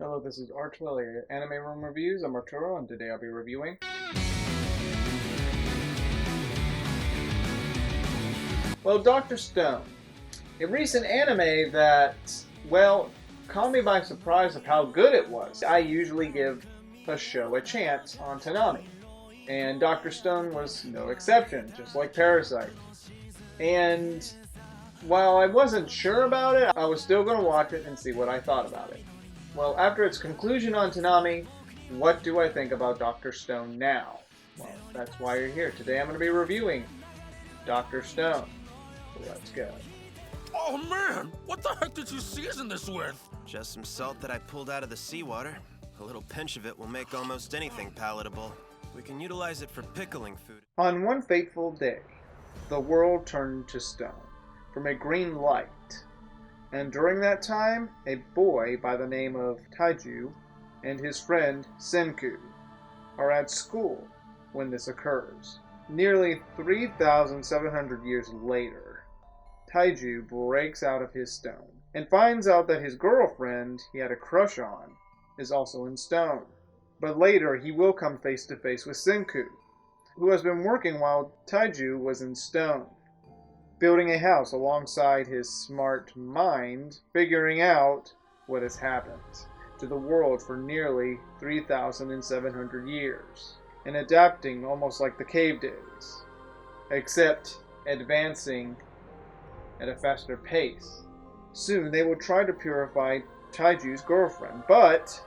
Hello, this is Arturelia, Anime Room Reviews. I'm Arturo, and today I'll be reviewing Dr. Stone, a recent anime that, caught me by surprise of how good it was. I usually give a show a chance on Toonami, and Dr. Stone was no exception, just like Parasite. And while I wasn't sure about it, I was still going to watch it and see what I thought about it. Well, after its conclusion on Toonami, what do I think about Dr. Stone now? Well, that's why you're here. Today I'm going to be reviewing Dr. Stone. So let's go. Oh man, what the heck did you season this with? Just some salt that I pulled out of the seawater. A little pinch of it will make almost anything palatable. We can utilize it for pickling food. On one fateful day, the world turned to stone from a green light. And during that time, a boy by the name of Taiju and his friend Senku are at school when this occurs. Nearly 3,700 years later, Taiju breaks out of his stone and finds out that his girlfriend he had a crush on is also in stone. But later he will come face to face with Senku, who has been working while Taiju was in stone, building a house alongside his smart mind, figuring out what has happened to the world for nearly 3,700 years, and adapting almost like the cave days, except advancing at a faster pace. Soon they will try to purify Taiju's girlfriend, but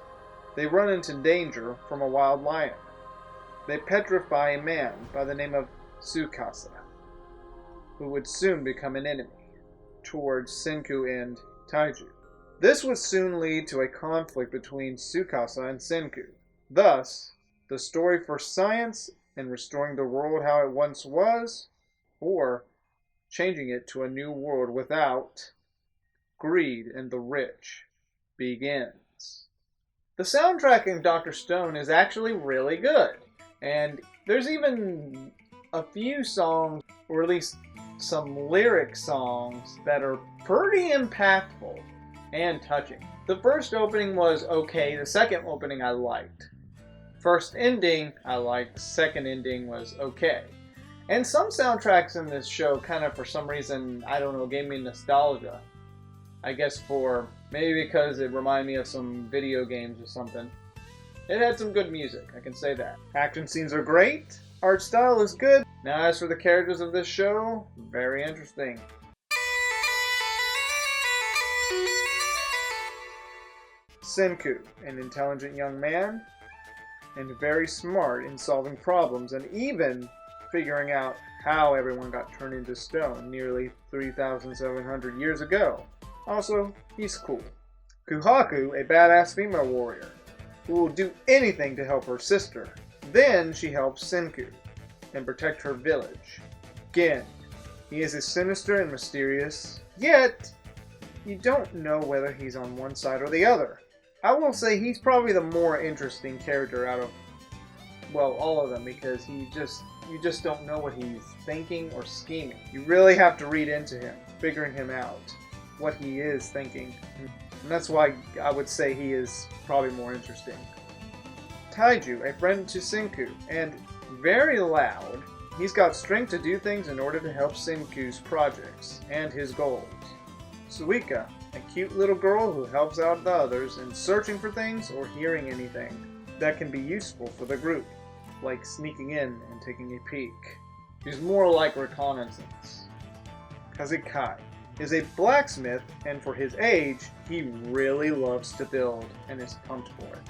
they run into danger from a wild lion. They petrify a man by the name of Tsukasa, who would soon become an enemy towards Senku and Taiju. This would soon lead to a conflict between Tsukasa and Senku. Thus, the story for science and restoring the world how it once was, or changing it to a new world without greed and the rich, begins. The soundtrack in Dr. Stone is actually really good, and there's even a few songs, or at least some lyric songs, that are pretty impactful and touching. The first opening was okay, the second opening I liked. First ending I liked, second ending was okay. And some soundtracks in this show kind of, for some reason, I don't know, gave me nostalgia. I guess maybe because it reminded me of some video games or something. It had some good music, I can say that. Action scenes are great. Art style is good. Now as for the characters of this show, very interesting. Senku, an intelligent young man, and very smart in solving problems and even figuring out how everyone got turned into stone nearly 3,700 years ago. Also, he's cool. Kuhaku, a badass female warrior, who will do anything to help her sister. Then she helps Senku and protect her village. Gen, he is as sinister and mysterious, yet you don't know whether he's on one side or the other. I will say he's probably the more interesting character out of, all of them, because you just don't know what he's thinking or scheming. You really have to read into him, figuring him out, what he is thinking. And that's why I would say he is probably more interesting. Taiju, a friend to Senku, and very loud. He's got strength to do things in order to help Senku's projects and his goals. Suika, a cute little girl who helps out the others in searching for things or hearing anything that can be useful for the group, like sneaking in and taking a peek. She's more like reconnaissance. Kazukai is a blacksmith, and for his age, he really loves to build and is pumped for it.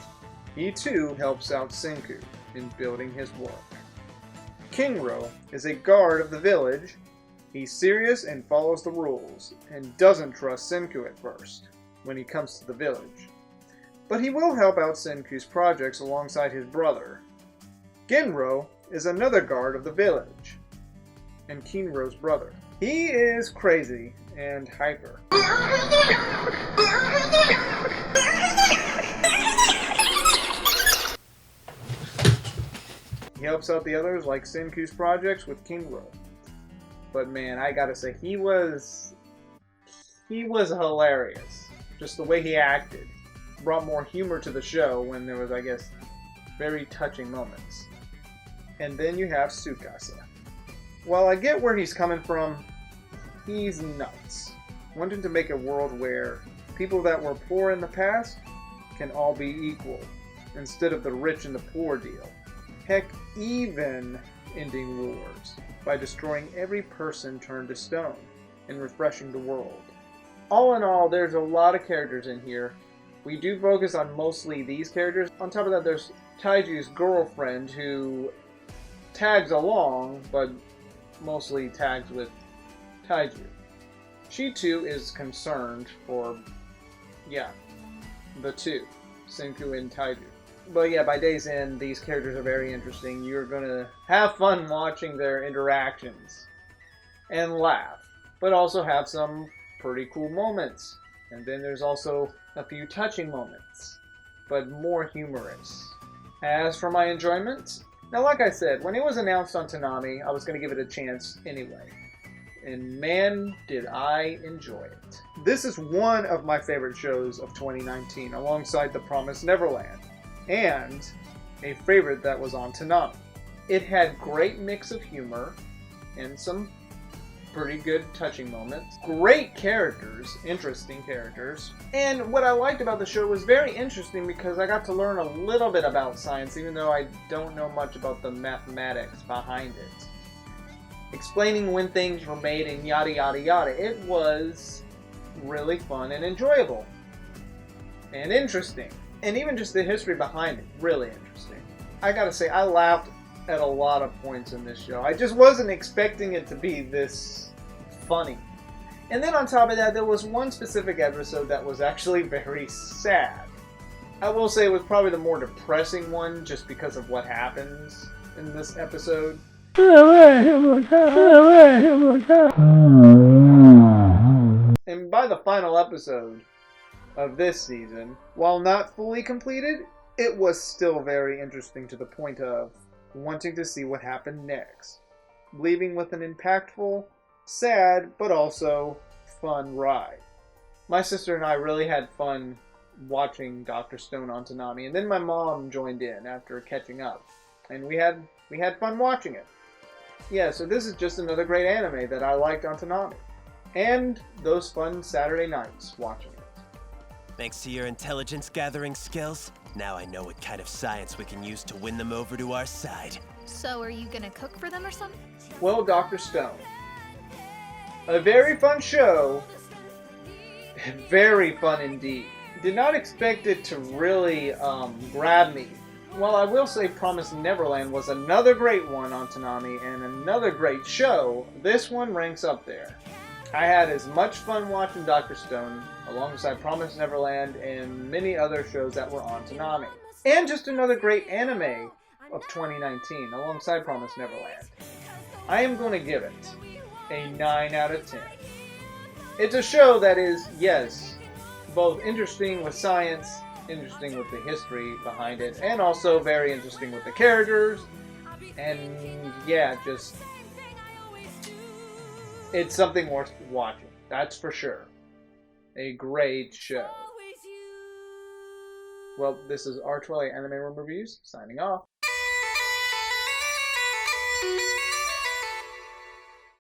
He too helps out Senku in building his work. Kinro is a guard of the village. He's serious and follows the rules, and doesn't trust Senku at first when he comes to the village. But he will help out Senku's projects alongside his brother. Genro is another guard of the village, and Kinro's brother. He is crazy and hyper. He helps out the others like Senku's projects with Kinro. But man, I gotta say, he was hilarious. Just the way he acted. brought more humor to the show when there was, I guess, very touching moments. And then you have Tsukasa. While I get where he's coming from, he's nuts. Wanting to make a world where people that were poor in the past can all be equal, instead of the rich and the poor deal. Heck, even ending wars by destroying every person turned to stone and refreshing the world. All in all, there's a lot of characters in here. We do focus on mostly these characters. On top of that, there's Taiju's girlfriend who tags along, but mostly tags with Taiju. She too is concerned for, the two, Senku and Taiju. But yeah, by day's end, these characters are very interesting. You're gonna have fun watching their interactions and laugh, but also have some pretty cool moments. And then there's also a few touching moments, but more humorous. As for my enjoyment, now like I said, when it was announced on Toonami, I was going to give it a chance anyway. And man, did I enjoy it. This is one of my favorite shows of 2019, alongside The Promised Neverland, and a favorite that was on Toonami. It had great mix of humor and some pretty good touching moments. Great characters, interesting characters. And what I liked about the show was very interesting because I got to learn a little bit about science, even though I don't know much about the mathematics behind it. Explaining when things were made and yada yada yada. It was really fun and enjoyable. And interesting. And even just the history behind it, really interesting. I gotta say, I laughed at a lot of points in this show. I just wasn't expecting it to be this funny. And then on top of that, there was one specific episode that was actually very sad. I will say it was probably the more depressing one just because of what happens in this episode. And by the final episode of this season, while not fully completed, it was still very interesting to the point of wanting to see what happened next, leaving with an impactful, sad, but also fun ride. My sister and I really had fun watching Dr. Stone on Toonami, and then my mom joined in after catching up, and we had fun watching it. Yeah, so this is just another great anime that I liked on Toonami, and those fun Saturday nights watching it. Thanks to your intelligence gathering skills, now I know what kind of science we can use to win them over to our side. So are you gonna cook for them or something? Well, Dr. Stone. A very fun show. Very fun indeed. Did not expect it to really grab me. While I will say Promised Neverland was another great one on Toonami and another great show, this one ranks up there. I had as much fun watching Dr. Stone alongside Promised Neverland and many other shows that were on Toonami. And just another great anime of 2019 alongside Promised Neverland. I am going to give it a 9 out of 10. It's a show that is, yes, both interesting with science, interesting with the history behind it, and also very interesting with the characters, and yeah, just it's something worth watching, that's for sure. A great show. Well, this is Arturelia Anime Room Reviews, signing off.